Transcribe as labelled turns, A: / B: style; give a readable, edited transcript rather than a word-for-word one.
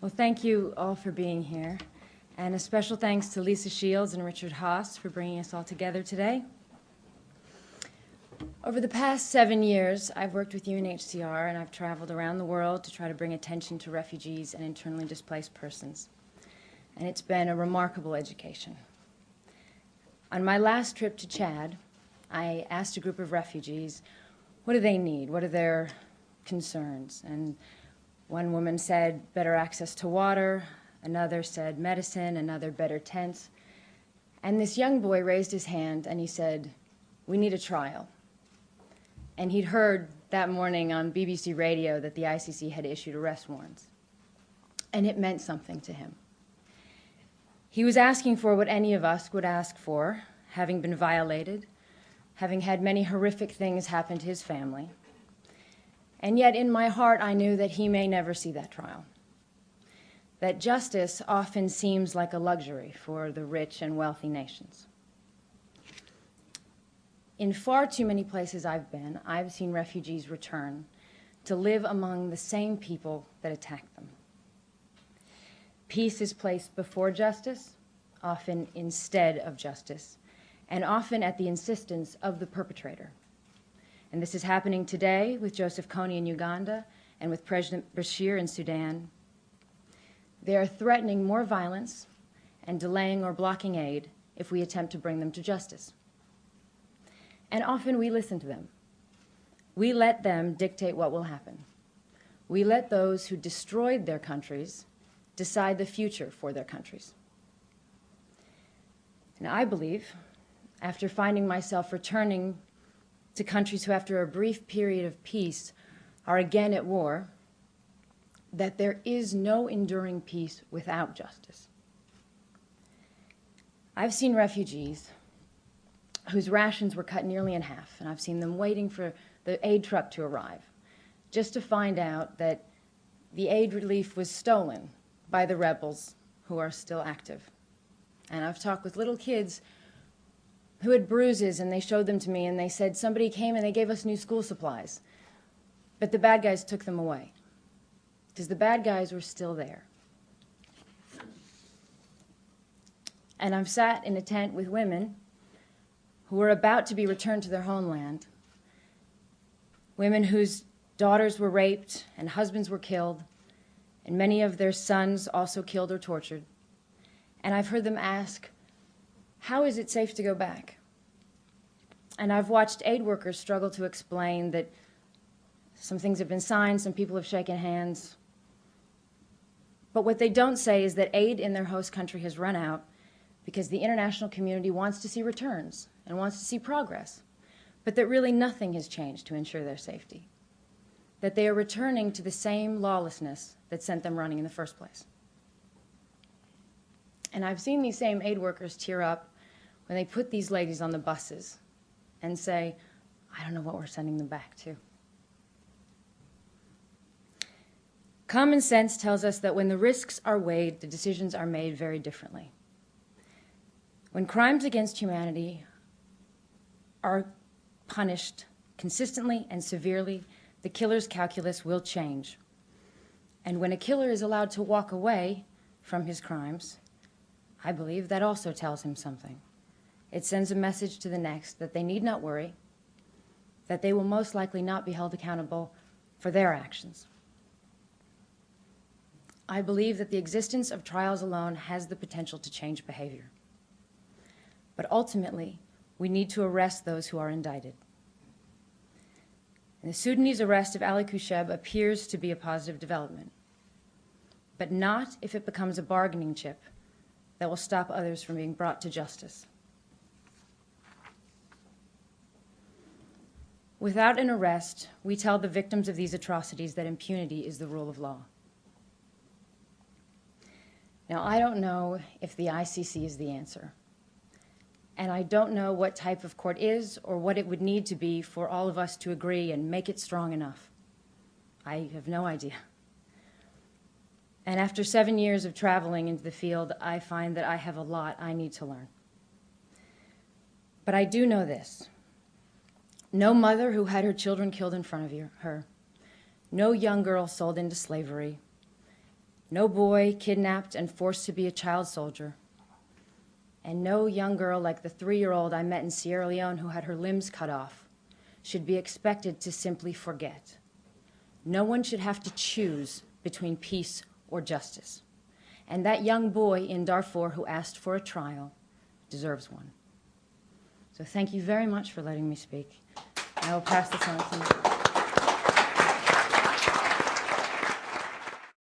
A: Well, thank you all for being here, and a special thanks to Lisa Shields and Richard Haas for bringing us all together today. Over the past 7 years, I've worked with UNHCR, and I've traveled around the world to try to bring attention to refugees and internally displaced persons. And it's been a remarkable education. On my last trip to Chad, I asked a group of refugees, what do they need? What are their concerns? And one woman said better access to water, another said medicine, another better tents. And this young boy raised his hand and he said, we need a trial. And he'd heard that morning on BBC radio that the ICC had issued arrest warrants. And it meant something to him. He was asking for what any of us would ask for, having been violated, having had many horrific things happen to his family. And yet in my heart I knew that he may never see that trial. That justice often seems like a luxury for the rich and wealthy nations. In far too many places I've been, I've seen refugees return to live among the same people that attacked them. Peace is placed before justice, often instead of justice, and often at the insistence of the perpetrator. And this is happening today with Joseph Kony in Uganda and with President Bashir in Sudan. They are threatening more violence and delaying or blocking aid if we attempt to bring them to justice. And often we listen to them. We let them dictate what will happen. We let those who destroyed their countries decide the future for their countries. And I believe, after finding myself returning to countries who, after a brief period of peace, are again at war, that there is no enduring peace without justice. I've seen refugees whose rations were cut nearly in half, and I've seen them waiting for the aid truck to arrive, just to find out that the aid relief was stolen by the rebels who are still active. And I've talked with little kids who had bruises, and they showed them to me, and they said, somebody came and they gave us new school supplies, but the bad guys took them away, because the bad guys were still there. And I've sat in a tent with women who were about to be returned to their homeland, women whose daughters were raped and husbands were killed, and many of their sons also killed or tortured. And I've heard them ask, how is it safe to go back? And I've watched aid workers struggle to explain that some things have been signed, some people have shaken hands. But what they don't say is that aid in their host country has run out because the international community wants to see returns and wants to see progress, but that really nothing has changed to ensure their safety, that they are returning to the same lawlessness that sent them running in the first place. And I've seen these same aid workers tear up when they put these ladies on the buses and say, I don't know what we're sending them back to. Common sense tells us that when the risks are weighed, the decisions are made very differently. When crimes against humanity are punished consistently and severely, the killer's calculus will change. And when a killer is allowed to walk away from his crimes, I believe that also tells him something. It sends a message to the next that they need not worry, that they will most likely not be held accountable for their actions. I believe that the existence of trials alone has the potential to change behavior. But ultimately, we need to arrest those who are indicted. And the Sudanese arrest of Ali Kusheb appears to be a positive development, but not if it becomes a bargaining chip that will stop others from being brought to justice. Without an arrest, we tell the victims of these atrocities that impunity is the rule of law. Now, I don't know if the ICC is the answer, and I don't know what type of court is or what it would need to be for all of us to agree and make it strong enough. I have no idea. And after 7 years of traveling into the field, I find that I have a lot I need to learn. But I do know this. No mother who had her children killed in front of her, no young girl sold into slavery, No boy kidnapped and forced to be a child soldier. And no young girl like the 3-year-old I met in Sierra Leone who had her limbs cut off should be expected to simply forget. No one should have to choose between peace or justice. And that young boy in Darfur who asked for a trial deserves one. So thank you very much for letting me speak. I will pass this on to you.